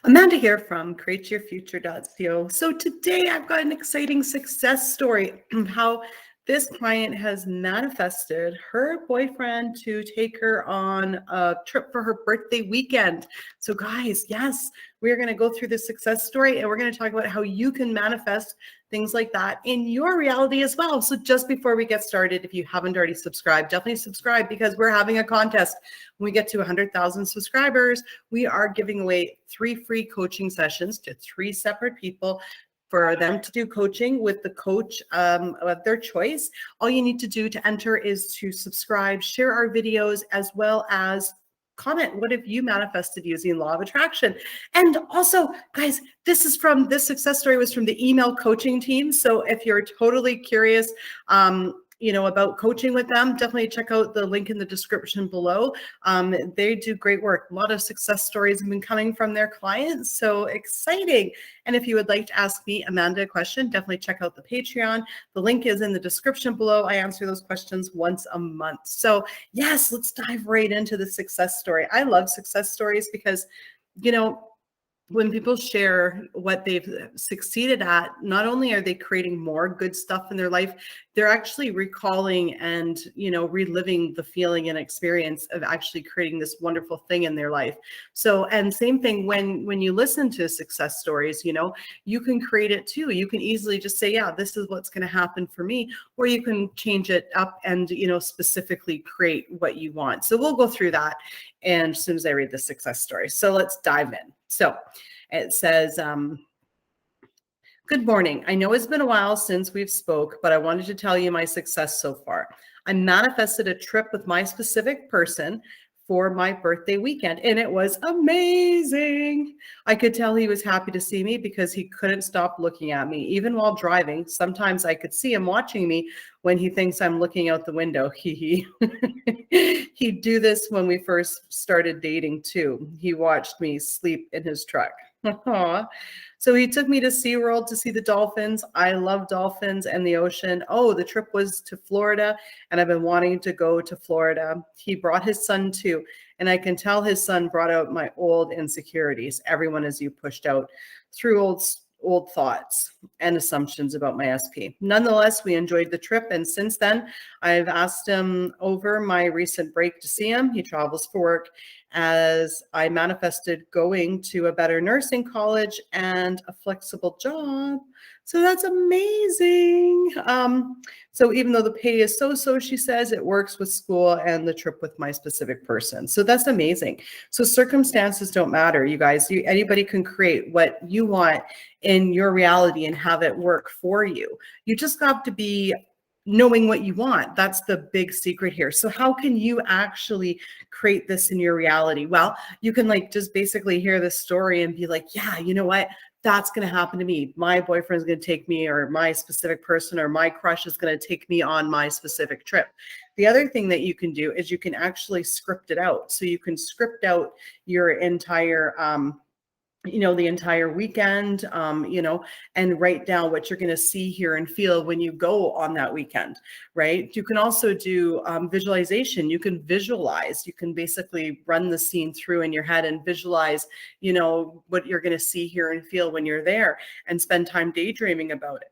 Amanda here from createyourfuture.co. So today I've got an exciting success story of how this client has manifested her boyfriend to take her on a trip for her birthday weekend. So guys, yes, we're going to go through this success story and we're going to talk about how you can manifest things like that in your reality as well. So just before we get started, if you haven't already subscribed, definitely subscribe because we're having a contest. When we get to 100,000 subscribers, we are giving away 3 free coaching sessions to 3 separate people for them to do coaching with the coach of their choice. All you need to do to enter is to subscribe, share our videos, as well as comment what if you manifested using law of attraction. And also, guys, this success story was from the email coaching team. So if you're totally curious about coaching with them, definitely check out the link in the description below. They do great work. A lot of success stories have been coming from their clients. So exciting. And if you would like to ask me, Amanda, a question, definitely check out the Patreon. The link is in the description below. I answer those questions once a month. So yes, let's dive right into the success story. I love success stories because, when people share what they've succeeded at, not only are they creating more good stuff in their life, they're actually recalling and, reliving the feeling and experience of actually creating this wonderful thing in their life. So, and same thing when you listen to success stories, you can create it too. You can easily just say, yeah, this is what's going to happen for me, or you can change it up and, specifically create what you want. So we'll go through that. And as soon as I read the success story. So let's dive in. So it says, good morning. I know it's been a while since we've spoke, but I wanted to tell you my success so far. I manifested a trip with my specific person for my birthday weekend, and it was amazing. I could tell he was happy to see me because he couldn't stop looking at me. Even while driving, sometimes I could see him watching me when he thinks I'm looking out the window. He'd do this when we first started dating too. He watched me sleep in his truck. So he took me to SeaWorld to see the dolphins. I love dolphins and the ocean. Oh, the trip was to Florida, and I've been wanting to go to Florida. He brought his son too, and I can tell his son brought out my old insecurities. Everyone as you pushed out through old thoughts and assumptions about my SP. Nonetheless, we enjoyed the trip, and since then, I've asked him over my recent break to see him. He travels for work, as I manifested going to a better nursing college and a flexible job. So that's amazing. So even though the pay is so, she says it works with school and the trip with my specific person. So that's amazing. So circumstances don't matter, you guys. Anybody can create what you want in your reality and have it work for you. You just have to be knowing what you want. That's the big secret here. So how can you actually create this in your reality? Well, you can just basically hear this story and be like, yeah, you know what? That's going to happen to me. My boyfriend's going to take me, or my specific person or my crush is going to take me on my specific trip. The other thing that you can do is you can actually script it out. So you can script out your entire the entire weekend, and write down what you're going to see, hear, and feel when you go on that weekend, right? You can also do visualization. You can visualize. You can basically run the scene through in your head and visualize, what you're going to see, hear, and feel when you're there, and spend time daydreaming about it.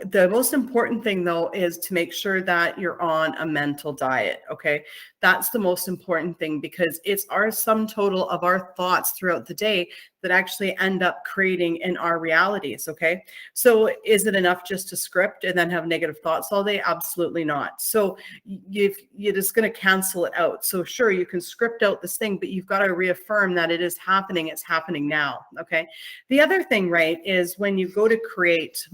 The most important thing, though, is to make sure that you're on a mental diet, okay? That's the most important thing, because it's our sum total of our thoughts throughout the day that actually end up creating in our realities, okay? So is it enough just to script and then have negative thoughts all day? Absolutely not. So you're just going to cancel it out. So sure, you can script out this thing, but you've got to reaffirm that it is happening. It's happening now, okay? The other thing, right, is when you go to create,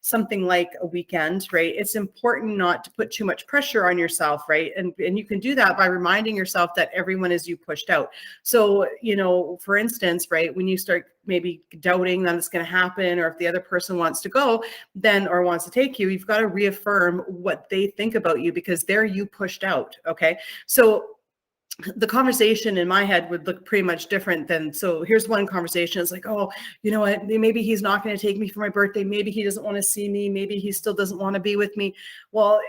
something like a weekend, right, it's important not to put too much pressure on yourself, right? And you can do that by reminding yourself that everyone is you pushed out. So, for instance, right, when you start maybe doubting that it's going to happen, or if the other person wants to go or wants to take you, you've got to reaffirm what they think about you, because they're you pushed out, okay? So the conversation in my head would look pretty much different than, so here's one conversation. It's like, oh, you know what, maybe he's not going to take me for my birthday. Maybe he doesn't want to see me. Maybe he still doesn't want to be with me. Well,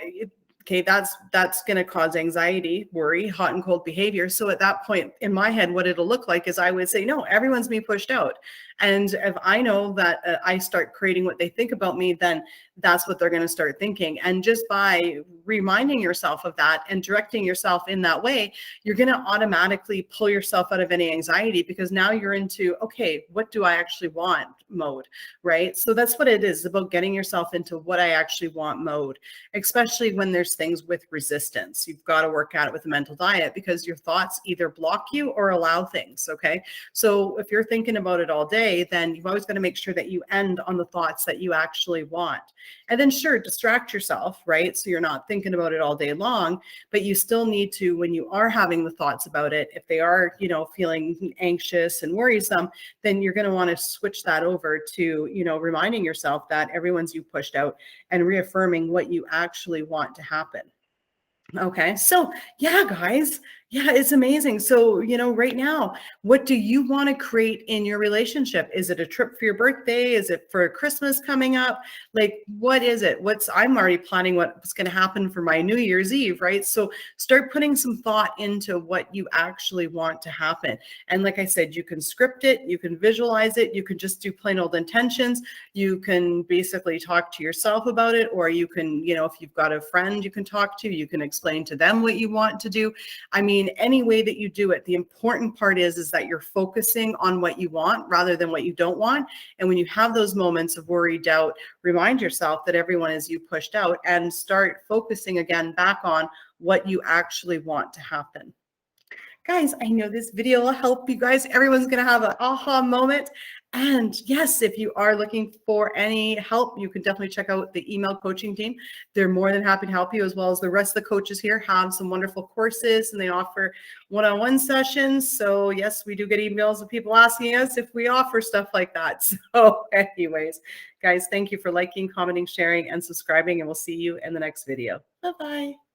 Okay, that's going to cause anxiety, worry, hot and cold behavior. So at that point in my head, what it'll look like is I would say, no, everyone's being pushed out. And if I know that I start creating what they think about me, then that's what they're going to start thinking. And just by reminding yourself of that and directing yourself in that way, you're going to automatically pull yourself out of any anxiety, because now you're into, okay, what do I actually want mode, right? So that's what it is about, getting yourself into what I actually want mode, especially when there's things with resistance. You've got to work at it with a mental diet, because your thoughts either block you or allow things. Okay. So if you're thinking about it all day, then you've always got to make sure that you end on the thoughts that you actually want. And then sure, distract yourself, right? So you're not thinking about it all day long, but you still need to, when you are having the thoughts about it, if they are, feeling anxious and worrisome, then you're going to want to switch that over to, reminding yourself that everyone's you pushed out, and reaffirming what you actually want to happen. Okay. So yeah, guys. Yeah, it's amazing. So, right now, what do you want to create in your relationship? Is it a trip for your birthday? Is it for Christmas coming up? Like, what is it? I'm already planning what's going to happen for my New Year's Eve, right? So start putting some thought into what you actually want to happen. And like I said, you can script it, you can visualize it, you can just do plain old intentions. You can basically talk to yourself about it, or you can, if you've got a friend you can talk to, you can explain to them what you want to do. I mean, any way that you do it, the important part is that you're focusing on what you want rather than what you don't want. And when you have those moments of worry, doubt, remind yourself that everyone is you pushed out, and start focusing again back on what you actually want to happen. Guys, I know this video will help you guys. Everyone's going to have an aha moment. And yes, if you are looking for any help, you can definitely check out the email coaching team. They're more than happy to help you, as well as the rest of the coaches here have some wonderful courses, and they offer one-on-one sessions. So yes, we do get emails of people asking us if we offer stuff like that. So anyways, guys, thank you for liking, commenting, sharing, and subscribing, and we'll see you in the next video. Bye-bye.